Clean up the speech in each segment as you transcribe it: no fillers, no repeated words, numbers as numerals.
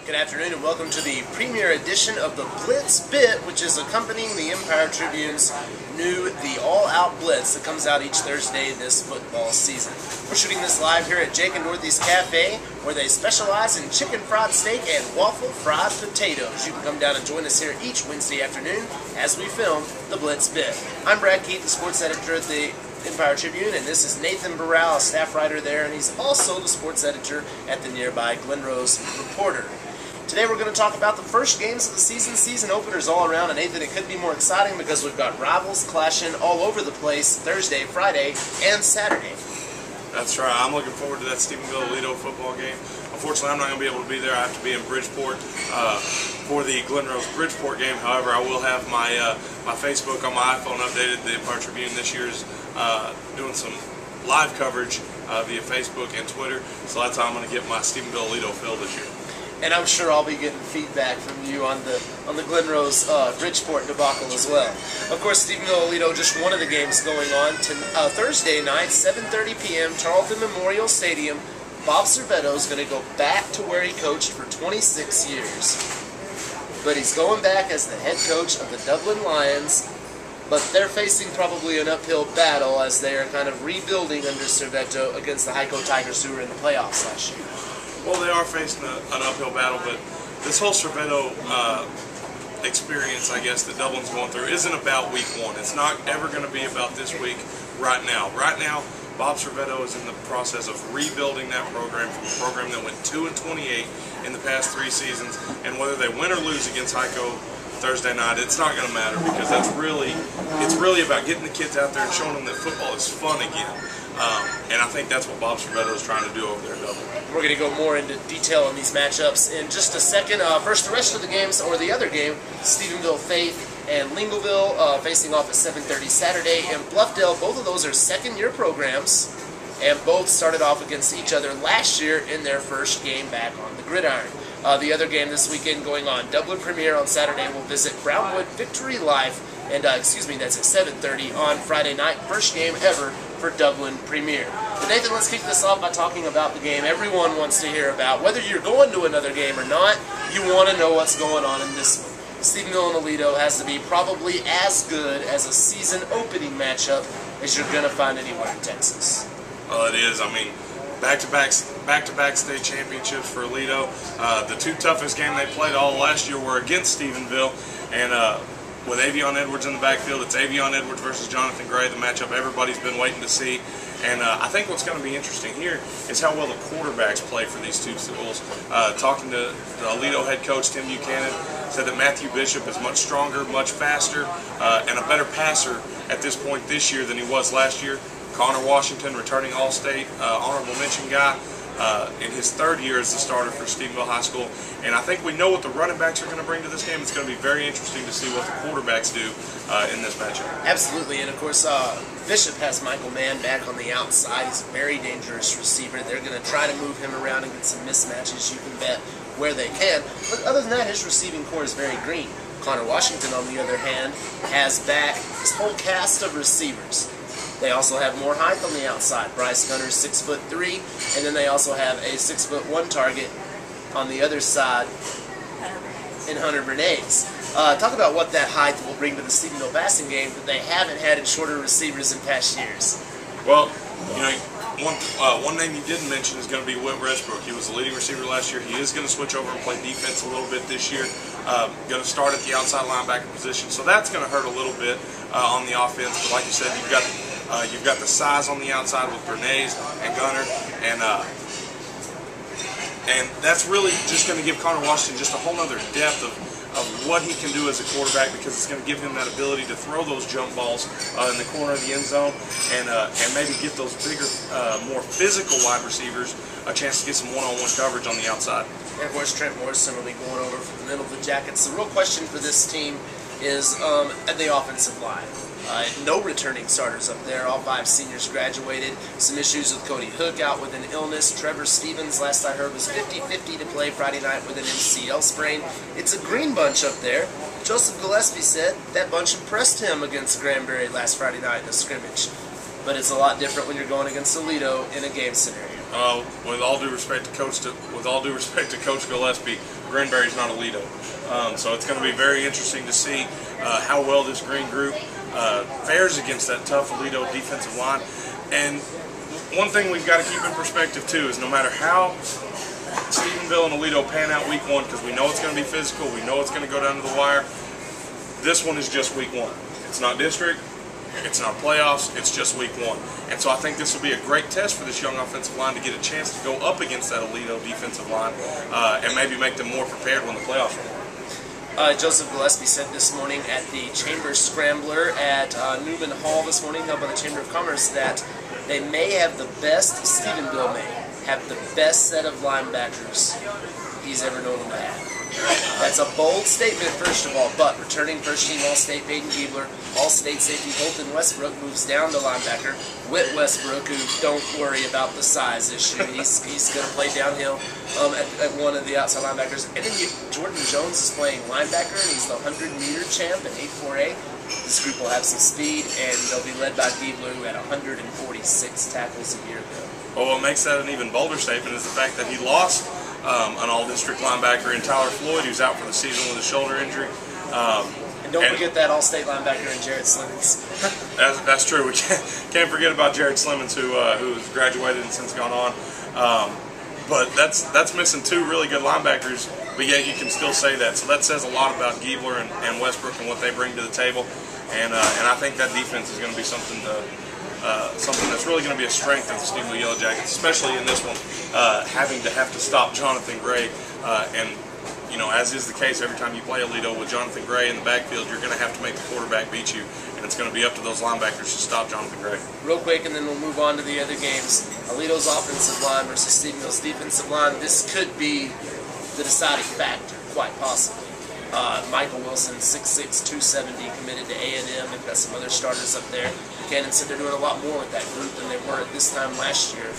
Good afternoon and welcome to the premiere edition of the Blitz Bit, which is accompanying the Empire-Tribune's new The All-Out Blitz that comes out each Thursday this football season. We're shooting this live here at Jake and Northeast Cafe, where they specialize in chicken fried steak and waffle fried potatoes. You can come down and join us here each Wednesday afternoon as we film the Blitz Bit. I'm Brad Keith, the sports editor at the Empire-Tribune, and this is Nathan Burrell, a staff writer there, and he's also the sports editor at the nearby Glenrose Reporter. Today we're going to talk about the first games of the season openers all around, and Nathan, it could be more exciting because we've got rivals clashing all over the place Thursday, Friday, and Saturday. That's right. I'm looking forward to that Stephenville-Aledo football game. Unfortunately, I'm not going to be able to be there. I have to be in Bridgeport for the Glenrose Bridgeport game. However, I will have my my Facebook on my iPhone updated. The Empire-Tribune this year is doing some live coverage via Facebook and Twitter, so that's how I'm going to get my Stephenville-Aledo fill this year. And I'm sure I'll be getting feedback from you on the Glenrose Bridgeport debacle as well. Of course, Stephenville-Aledo, just one of the games going on. Thursday night, 7:30 p.m., Tarleton Memorial Stadium. Bob Servetto is going to go back to where he coached for 26 years. But he's going back as the head coach of the Dublin Lions. But they're facing probably an uphill battle as they are kind of rebuilding under Servetto against the Heiko Tigers, who were in the playoffs last year. Well, they are facing an uphill battle, but this whole Servetto experience, I guess, that Dublin's going through isn't about week one. It's not ever going to be about this week right now. Right now, Bob Servetto is in the process of rebuilding that program from a program that went 2-28 in the past 3 seasons, and whether they win or lose against Heiko Thursday night, it's not going to matter, because it's really about getting the kids out there and showing them that football is fun again. And I think that's what Bob Servetto is trying to do over there at Dublin. We're going to go more into detail on these matchups in just a second. First, the rest of the games, or the other game, Stephenville Faith and Lingleville facing off at 7:30 Saturday. And Bluffdale, both of those are second-year programs, and both started off against each other last year in their first game back on the gridiron. The other game this weekend going on, Dublin Premier on Saturday will visit Brownwood Victory Life, and that's at 7:30 on Friday night. First game ever for Dublin Premier. But Nathan, let's kick this off by talking about the game everyone wants to hear about. Whether you're going to another game or not, you want to know what's going on in this one. Stephenville and Aledo has to be probably as good as a season opening matchup as you're going to find anywhere in Texas. Well, it is. I mean, back-to-back state championships for Aledo. The two toughest games they played all last year were against Stephenville, and with Avion Edwards in the backfield, it's Avion Edwards versus Jonathan Gray, the matchup everybody's been waiting to see. And I think what's going to be interesting here is how well the quarterbacks play for these two schools. Talking to the Aledo head coach, Tim Buchanan, said that Matthew Bishop is much stronger, much faster, and a better passer at this point this year than he was last year. Connor Washington, returning All-State honorable mention guy, in his third year as the starter for Stephenville High School. And I think we know what the running backs are going to bring to this game. It's going to be very interesting to see what the quarterbacks do in this matchup. Absolutely, and of course, Bishop has Michael Mann back on the outside. He's a very dangerous receiver. They're going to try to move him around and get some mismatches, you can bet, where they can. But other than that, his receiving core is very green. Connor Washington, on the other hand, has back his whole cast of receivers. They also have more height on the outside. Bryce Gunner's 6'3", and then they also have a 6'1" target on the other side in Hunter Bernays. Talk about what that height will bring to the Stephenville passing game that they haven't had in shorter receivers in past years. Well, you know, one name you didn't mention is going to be Whit Resbrook. He was the leading receiver last year. He is going to switch over and play defense a little bit this year. Going to start at the outside linebacker position, so that's going to hurt a little bit on the offense. But like you said, you've got the size on the outside with Bernays and Gunner, and that's really just going to give Connor Washington just a whole other depth of what he can do as a quarterback, because it's going to give him that ability to throw those jump balls in the corner of the end zone and maybe get those bigger, more physical wide receivers a chance to get some one-on-one coverage on the outside. And of course, Trent Morrison will be going over for the middle of the Jackets. The real question for this team is at the offensive line. No returning starters up there. All 5 seniors graduated. Some issues with Cody Hook out with an illness. Trevor Stevens, last I heard, was 50-50 to play Friday night with an MCL sprain. It's a green bunch up there. Joseph Gillespie said that bunch impressed him against Granbury last Friday night in a scrimmage. But it's a lot different when you're going against Aledo in a game scenario. With all due respect to Coach Gillespie, Granbury's not Aledo. So it's going to be very interesting to see how well this green group fares against that tough Aledo defensive line. And one thing we've got to keep in perspective too is no matter how Stephenville and Aledo pan out week 1, because we know it's going to be physical, we know it's going to go down to the wire, this one is just week 1. It's not district, it's not playoffs, it's just week 1. And so I think this will be a great test for this young offensive line to get a chance to go up against that Aledo defensive line and maybe make them more prepared when the playoffs roll. Joseph Gillespie said this morning at the Chamber Scrambler at Newman Hall this morning, held by the Chamber of Commerce, that they may have the best, Stephenville may have the best set of linebackers he's ever known them to have. That's a bold statement, first of all, but returning first-team All-State Peyton Giebler, All-State safety Holton Westbrook moves down to linebacker. Whit Westbrook, who don't worry about the size issue. He's going to play downhill at one of the outside linebackers. And then Jordan Jones is playing linebacker, and he's the 100-meter champ at 8'4". This group will have some speed, and they'll be led by Giebler, who had 146 tackles a year ago. Well, what makes that an even bolder statement is the fact that he lost an all-district linebacker in Tyler Floyd, who's out for the season with a shoulder injury. And don't forget that all-state linebacker in Jared Slimmons. That's true. We can't forget about Jared Slimmons, who's graduated and since gone on. But that's missing 2 really good linebackers, but yet you can still say that. So that says a lot about Giebler and Westbrook and what they bring to the table. And I think that defense is going to be something that's really going to be a strength of the Stephenville Yellow Jackets, especially in this one, having to stop Jonathan Gray. And, you know, as is the case every time you play Aledo with Jonathan Gray in the backfield, you're going to have to make the quarterback beat you. And it's going to be up to those linebackers to stop Jonathan Gray. Real quick, and then we'll move on to the other games. Aledo's offensive line versus Stephenville's defensive line. This could be the deciding factor, quite possibly. Michael Wilson, 6'6", 270, committed to A&M. They've got some other starters up there. Buchanan said they're doing a lot more with that group than they were at this time last year.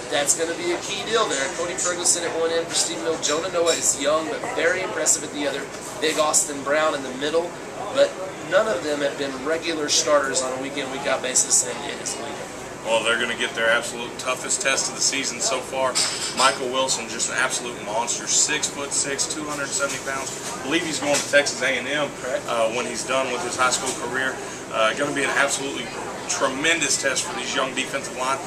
That's going to be a key deal there. Cody Ferguson at one end for Stephenville. Jonah Noah is young but very impressive at the other. Big Austin Brown in the middle. But none of them have been regular starters on a week-in, week-out basis, and it is legal. Well, they're going to get their absolute toughest test of the season so far. Michael Wilson, just an absolute monster, 6'6", 270 pounds. I believe he's going to Texas A&M when he's done with his high school career. Going to be an absolutely tremendous test for these young defensive line.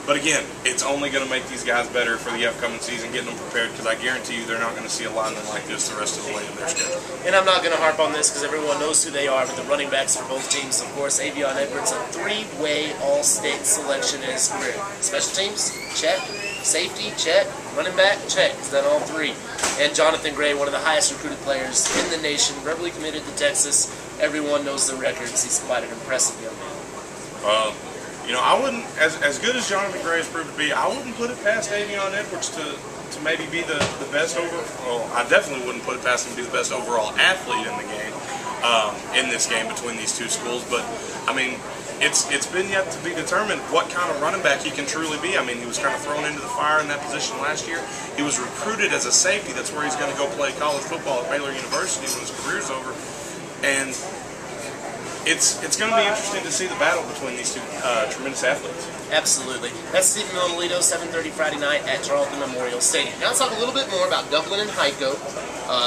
But again, it's only going to make these guys better for the upcoming season, getting them prepared, because I guarantee you they're not going to see a lineman like this the rest of the way in their schedule. And I'm not going to harp on this because everyone knows who they are, but the running backs for both teams, of course, Avion Edwards, a 3-way all-state selection in his career. Special teams, check. Safety, check. Running back, check. He's done all 3. And Jonathan Gray, one of the highest recruited players in the nation, verbally committed to Texas. Everyone knows the records. He's quite an impressive young man. You know, I wouldn't, as good as Jonathan Gray has proved to be, I wouldn't put it past Avion Edwards to maybe be the best overall. I definitely wouldn't put it past him to be the best overall athlete in the game, in this game between these 2 schools. But I mean, it's been yet to be determined what kind of running back he can truly be. I mean, he was kind of thrown into the fire in that position last year. He was recruited as a safety. That's where he's going to go play college football at Baylor University when his career's over. And it's going to be interesting to see the battle between these 2 tremendous athletes. Absolutely. That's Stephenville and Aledo, 7:30 Friday night at Charlton Memorial Stadium. Now let's talk a little bit more about Dublin and Heiko.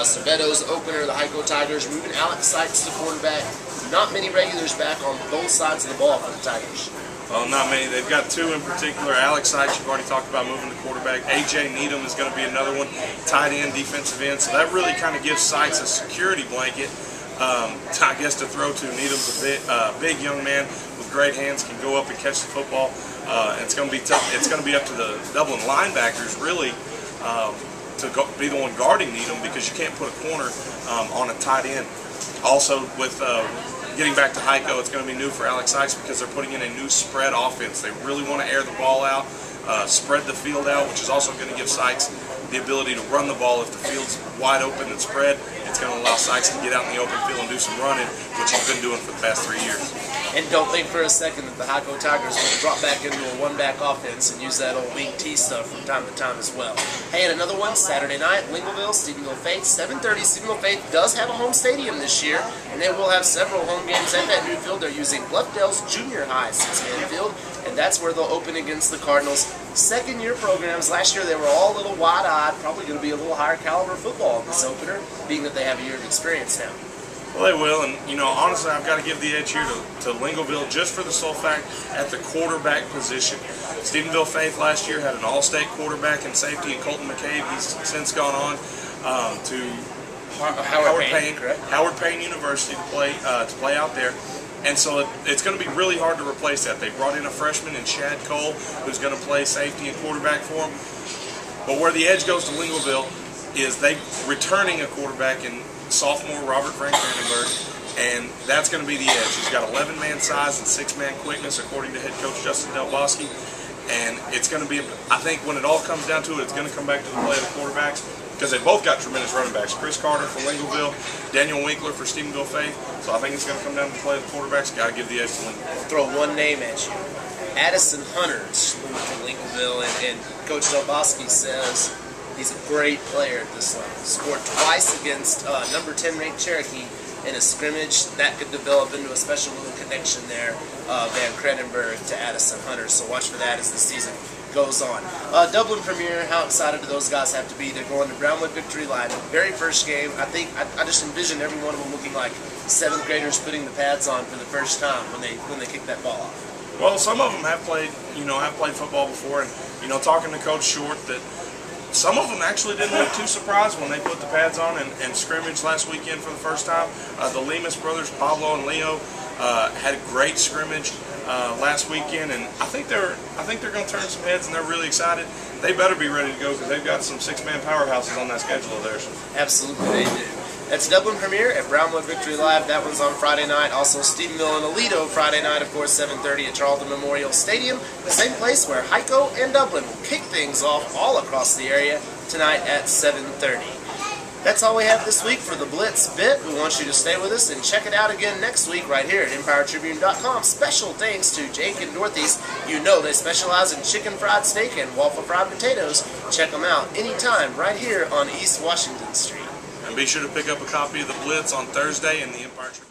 Sabeto's opener, the Heiko Tigers, moving Alex Sykes to quarterback. Not many regulars back on both sides of the ball for the Tigers. Well, not many. They've got 2 in particular. Alex Sykes, you've already talked about moving to quarterback. A.J. Needham is going to be another one. Tight end, defensive end. So that really kind of gives Sykes a security blanket, I guess, to throw to. Needham's a big young man with great hands, can go up and catch the football. And it's going to be tough. It's going to be up to the Dublin linebackers, really, to be the one guarding Needham, because you can't put a corner on a tight end. Also, with getting back to Heiko, it's going to be new for Alex Sykes because they're putting in a new spread offense. They really want to air the ball out, spread the field out, which is also going to give Sykes the ability to run the ball if the field's wide open and spread. It's going to allow Sykes to get out in the open field and do some running, which he's been doing for the past 3 years. And don't think for a second that the Heiko Tigers will drop back into a one-back offense and use that old wing T stuff from time to time as well. Hey, and another one, Saturday night, Lingleville, Stephenville Faith, 7:30. Stephenville Faith does have a home stadium this year, and they will have several home games at that new field. They're using Bluffdale's Junior High 6-man field, and that's where they'll open against the Cardinals. second-year programs. Last year they were all a little wide-eyed, probably going to be a little higher caliber football in this opener, being that they have a year of experience now. Well, they will, and honestly, I've got to give the edge here to Lincolnville just for the sole fact at the quarterback position. Stephenville Faith last year had an all-state quarterback and safety in Colton McCabe. He's since gone on to Howard Payne University to play out there. And so it's going to be really hard to replace that. They brought in a freshman in Shad Cole who's going to play safety and quarterback for them. But where the edge goes to Lincolnville is they returning a quarterback in sophomore Robert Frank Vandenberg, and that's going to be the edge. He's got 11-man size and 6-man quickness, according to head coach Justin Del Bosque. And it's going to be, I think when it all comes down to it, it's going to come back to the play of the quarterbacks, because they both got tremendous running backs. Chris Carter for Lincolnville, Daniel Winkler for Stephenville Faith. So I think it's going to come down to the play of the quarterbacks. Got to give the edge to Lincolnville. I'll throw one name at you. Addison Hunters for Lincolnville, and Coach Del Bosque says he's a great player at this level. Scored twice against number 10 ranked Cherokee in a scrimmage. That could develop into a special little connection there, Van Crenenberg to Addison Hunters. So watch for that as the season goes on. Dublin Premier, how excited do those guys have to be? They're going to Brownwood Victory Line. Very first game. I think I just envision every one of them looking like 7th graders putting the pads on for the first time when they kick that ball off. Well, some of them have played football before, and talking to Coach Short, that some of them actually didn't look too surprised when they put the pads on and scrimmaged last weekend for the first time. The Lemus brothers, Pablo and Leo, had a great scrimmage last weekend, and I think they're going to turn some heads, and they're really excited. They better be ready to go, because they've got some 6-man powerhouses on that schedule of theirs. Absolutely, they do. That's Dublin Premier at Brownwood Victory Live. That one's on Friday night. Also, Stephenville and Aledo Friday night, of course, 7:30 at Charlton Memorial Stadium. The same place where Heiko and Dublin will kick things off all across the area tonight at 7:30. That's all we have this week for the Blitz Bit. We want you to stay with us and check it out again next week right here at Empire-Tribune.com. Special thanks to Jake and Dorothy's. You know they specialize in chicken fried steak and waffle fried potatoes. Check them out anytime right here on East Washington Street. And be sure to pick up a copy of the Blitz on Thursday in the Empire-Tribune.